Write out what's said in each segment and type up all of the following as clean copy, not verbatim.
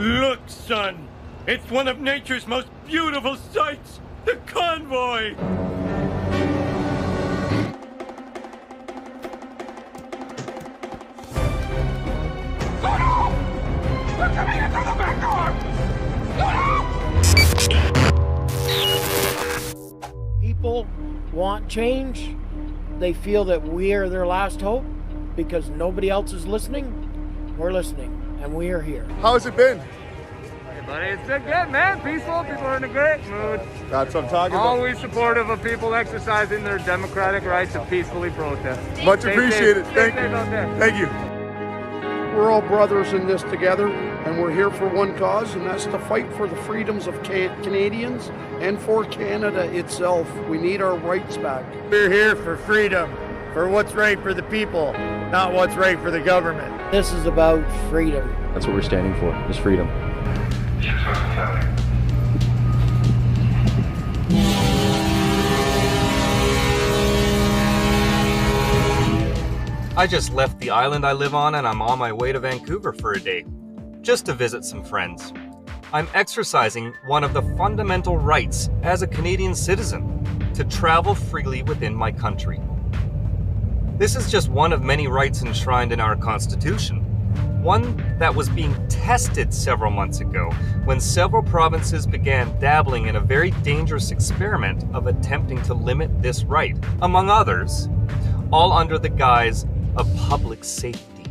Look, son, it's one of nature's most beautiful sights, the convoy! They're coming in through the back door! People want change. They feel that we are their last hope because nobody else is listening. We're listening, and we are here. How's it been? Hey, buddy, it's been good, man. Peaceful. People are in a great mood. That's what I'm talking about. Always supportive of people exercising their democratic right to peacefully protest. Much appreciated. Thank you. Thank you. We're all brothers in this together, and we're here for one cause, and that's to fight for the freedoms of Canadians and for Canada itself. We need our rights back. We're here for freedom, for what's right for the people, not what's right for the government. This is about freedom. That's what we're standing for, is freedom. I just left the island I live on and I'm on my way to Vancouver for a day, just to visit some friends. I'm exercising one of the fundamental rights as a Canadian citizen, to travel freely within my country. This is just one of many rights enshrined in our Constitution, one that was being tested several months ago when several provinces began dabbling in a very dangerous experiment of attempting to limit this right, among others, all under the guise of public safety.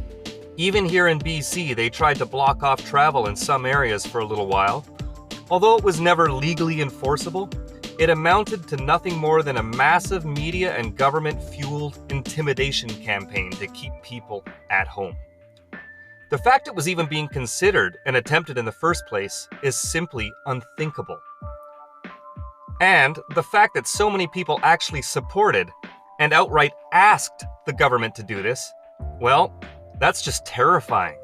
Even here in BC, they tried to block off travel in some areas for a little while. Although it was never legally enforceable, it amounted to nothing more than a massive media and government-fueled intimidation campaign to keep people at home. The fact it was even being considered and attempted in the first place is simply unthinkable. And the fact that so many people actually supported and outright asked the government to do this, well, that's just terrifying.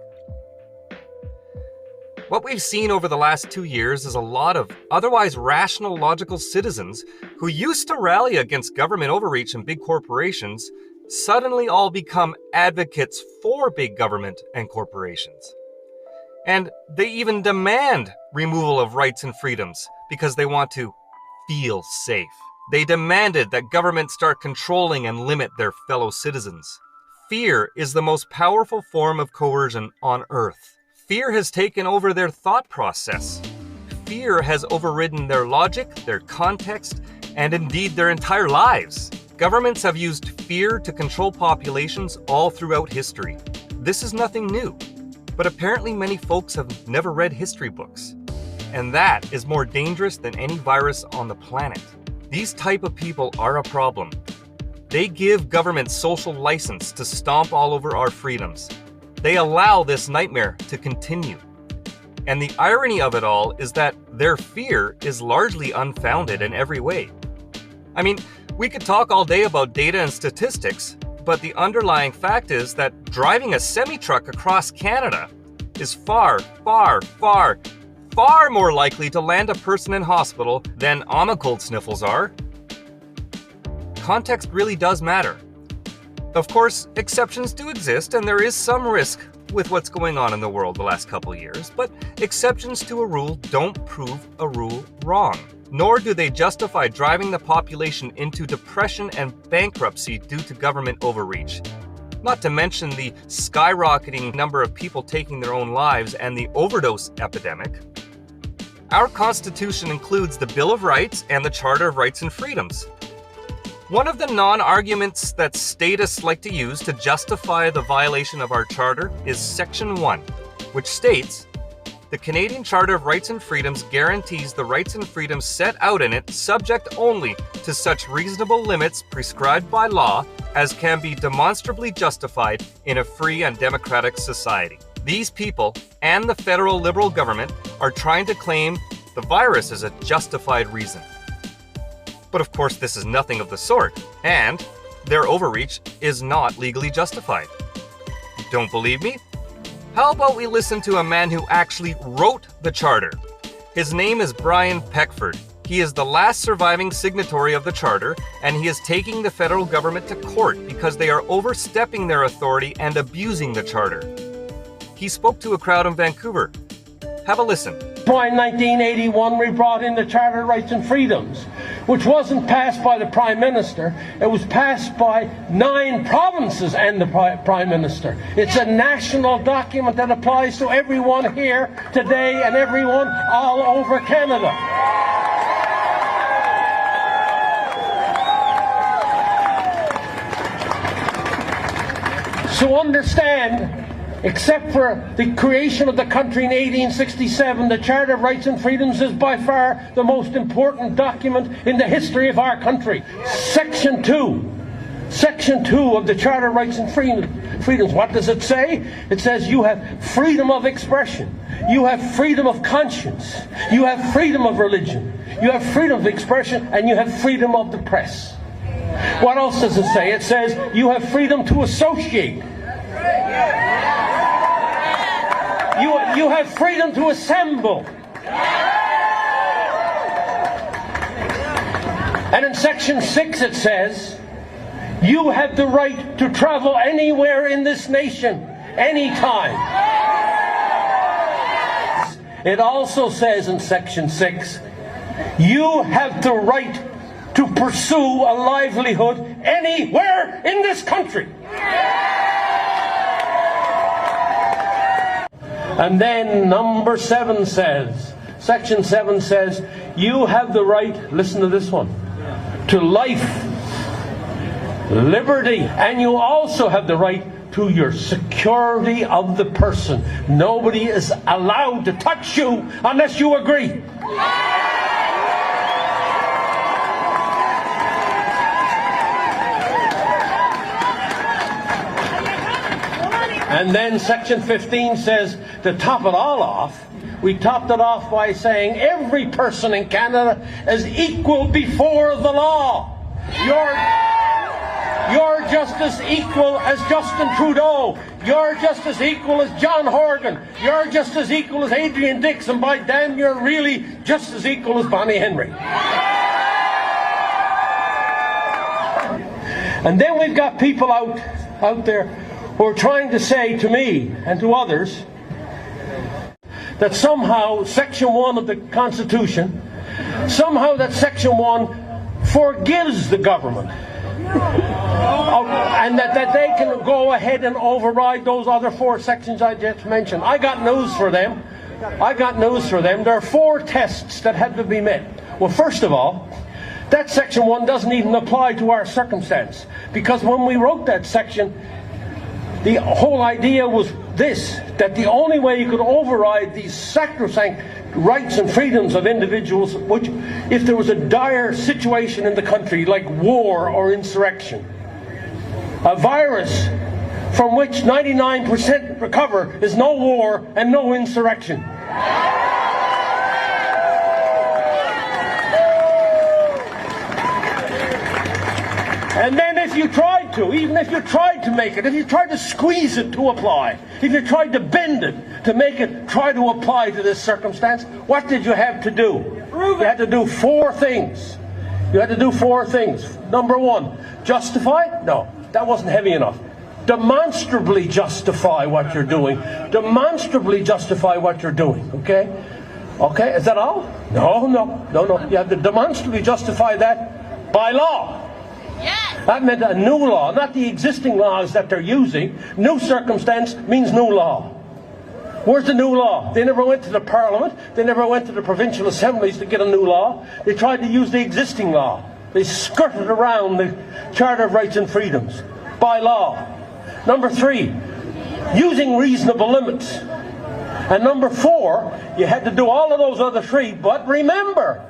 What we've seen over the last 2 years is a lot of otherwise rational, logical citizens who used to rally against government overreach and big corporations suddenly all become advocates for big government and corporations. And they even demand removal of rights and freedoms because they want to feel safe. They demanded that government start controlling and limit their fellow citizens. Fear is the most powerful form of coercion on Earth. Fear has taken over their thought process. Fear has overridden their logic, their context, and indeed their entire lives. Governments have used fear to control populations all throughout history. This is nothing new, but apparently many folks have never read history books. And that is more dangerous than any virus on the planet. These type of people are a problem. They give government social license to stomp all over our freedoms. They allow this nightmare to continue. And the irony of it all is that their fear is largely unfounded in every way. I mean, we could talk all day about data and statistics, but the underlying fact is that driving a semi-truck across Canada is far, far, far, far more likely to land a person in hospital than cold sniffles are. Context really does matter. Of course, exceptions do exist, and there is some risk with what's going on in the world the last couple years, but exceptions to a rule don't prove a rule wrong, nor do they justify driving the population into depression and bankruptcy due to government overreach. Not to mention the skyrocketing number of people taking their own lives and the overdose epidemic. Our Constitution includes the Bill of Rights and the Charter of Rights and Freedoms. One of the non-arguments that statists like to use to justify the violation of our Charter is Section 1, which states, "The Canadian Charter of Rights and Freedoms guarantees the rights and freedoms set out in it, subject only to such reasonable limits prescribed by law as can be demonstrably justified in a free and democratic society." These people and the federal Liberal government are trying to claim the virus is a justified reason. But of course, this is nothing of the sort, and their overreach is not legally justified. Don't believe me? How about we listen to a man who actually wrote the charter? His name is Brian Peckford. He is the last surviving signatory of the charter, and he is taking the federal government to court because they are overstepping their authority and abusing the charter. He spoke to a crowd in Vancouver. Have a listen. Why in 1981 we brought in the Charter of Rights and Freedoms, which wasn't passed by the Prime Minister, it was passed by 9 provinces and the Prime Minister. It's a national document that applies to everyone here today and everyone all over Canada. So understand, except for the creation of the country in 1867, the Charter of Rights and Freedoms is by far the most important document in the history of our country. Section 2 of the Charter of Rights and Freedoms, what does it say? It says you have freedom of expression, you have freedom of conscience, you have freedom of religion, you have freedom of expression, and you have freedom of the press. What else does it say? It says you have freedom to associate. You have freedom to assemble. And in Section 6 it says, you have the right to travel anywhere in this nation, anytime. It also says in Section 6, you have the right to pursue a livelihood anywhere in this country. And then number 7 says, Section 7 says, you have the right, listen to this one, to life, liberty, and you also have the right to your security of the person. Nobody is allowed to touch you unless you agree. And then Section 15 says, to top it all off, we topped it off by saying every person in Canada is equal before the law. You're just as equal as Justin Trudeau. You're just as equal as John Horgan. You're just as equal as Adrian Dix. And by damn, you're really just as equal as Bonnie Henry. And then we've got people out there who are trying to say to me and to others that somehow Section 1 of the Constitution, somehow that Section 1 forgives the government. And that they can go ahead and override those other 4 sections I just mentioned. I got news for them. There are 4 tests that had to be met. Well, first of all, that Section 1 doesn't even apply to our circumstance. Because when we wrote that section, the whole idea was this, that the only way you could override these sacrosanct rights and freedoms of individuals, which, if there was a dire situation in the country like war or insurrection, a virus from which 99% recover, is no war and no insurrection. And then if you tried to, even if you tried to make it, if you tried to squeeze it to apply, if you tried to bend it to make it try to apply to this circumstance, what did you have to do? You had to do 4 things. Number 1, justify? No, that wasn't heavy enough. Demonstrably justify what you're doing. Okay? Okay, is that all? No. You have to demonstrably justify that by law. That meant a new law, not the existing laws that they're using. New circumstance means new law. Where's the new law? They never went to the Parliament. They never went to the provincial assemblies to get a new law. They tried to use the existing law. They skirted around the Charter of Rights and Freedoms by law. Number 3, using reasonable limits. And number 4, you had to do all of those other 3, but remember,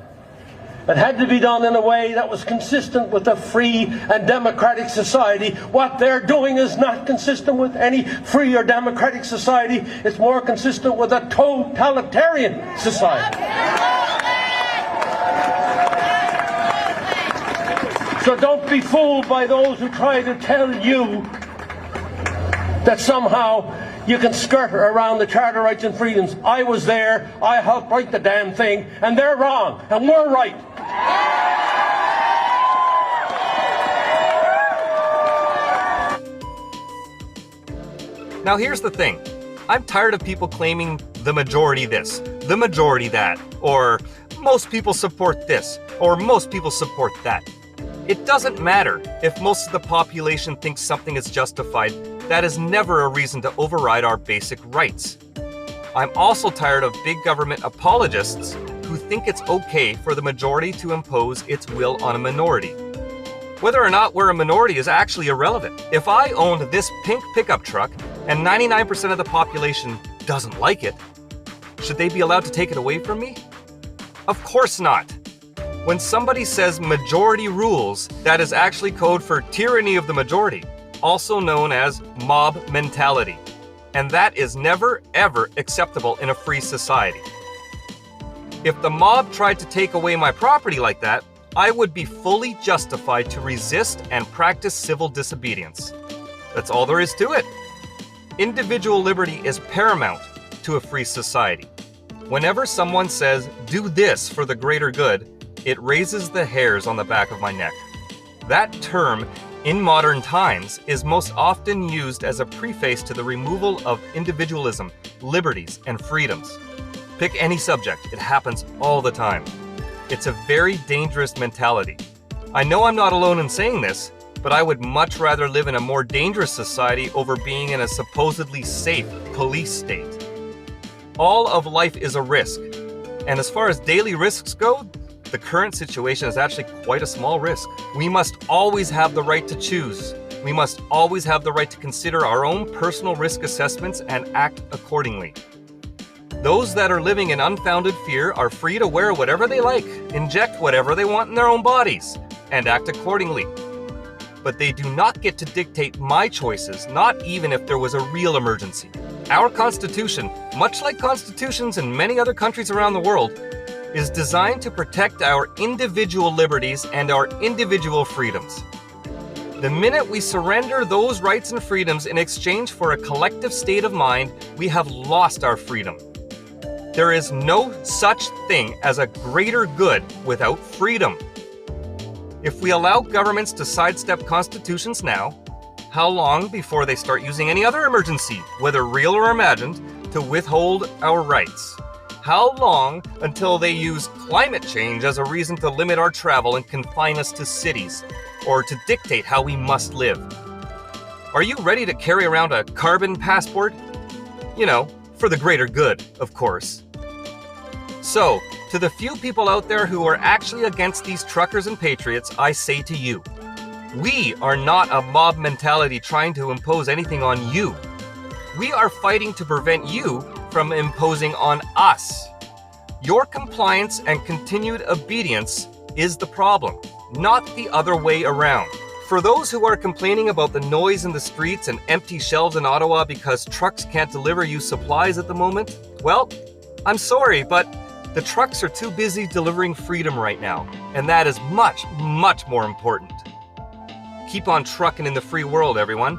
it had to be done in a way that was consistent with a free and democratic society. What they're doing is not consistent with any free or democratic society. It's more consistent with a totalitarian society. So don't be fooled by those who try to tell you that somehow you can skirt around the Charter of Rights and Freedoms. I was there, I helped write the damn thing, and they're wrong, and we're right. Now here's the thing. I'm tired of people claiming the majority this, the majority that, or most people support this, or most people support that. It doesn't matter if most of the population thinks something is justified. That is never a reason to override our basic rights. I'm also tired of big government apologists who think it's okay for the majority to impose its will on a minority. Whether or not we're a minority is actually irrelevant. If I owned this pink pickup truck and 99% of the population doesn't like it, should they be allowed to take it away from me? Of course not. When somebody says majority rules, that is actually code for tyranny of the majority, also known as mob mentality. And that is never, ever acceptable in a free society. If the mob tried to take away my property like that, I would be fully justified to resist and practice civil disobedience. That's all there is to it. Individual liberty is paramount to a free society. Whenever someone says, "do this for the greater good," it raises the hairs on the back of my neck. That term, in modern times, is most often used as a preface to the removal of individualism, liberties, and freedoms. Pick any subject, it happens all the time. It's a very dangerous mentality. I know I'm not alone in saying this, but I would much rather live in a more dangerous society over being in a supposedly safe police state. All of life is a risk, and as far as daily risks go, the current situation is actually quite a small risk. We must always have the right to choose. We must always have the right to consider our own personal risk assessments and act accordingly. Those that are living in unfounded fear are free to wear whatever they like, inject whatever they want in their own bodies, and act accordingly. But they do not get to dictate my choices, not even if there was a real emergency. Our Constitution, much like constitutions in many other countries around the world, is designed to protect our individual liberties and our individual freedoms. The minute we surrender those rights and freedoms in exchange for a collective state of mind, we have lost our freedom. There is no such thing as a greater good without freedom. If we allow governments to sidestep constitutions now, how long before they start using any other emergency, whether real or imagined, to withhold our rights? How long until they use climate change as a reason to limit our travel and confine us to cities, or to dictate how we must live? Are you ready to carry around a carbon passport? You know, for the greater good, of course. So, to the few people out there who are actually against these truckers and patriots, I say to you, we are not a mob mentality trying to impose anything on you. We are fighting to prevent you from imposing on us. Your compliance and continued obedience is the problem, not the other way around. For those who are complaining about the noise in the streets and empty shelves in Ottawa because trucks can't deliver you supplies at the moment, well, I'm sorry, but the trucks are too busy delivering freedom right now, and that is much, much more important. Keep on trucking in the free world, everyone.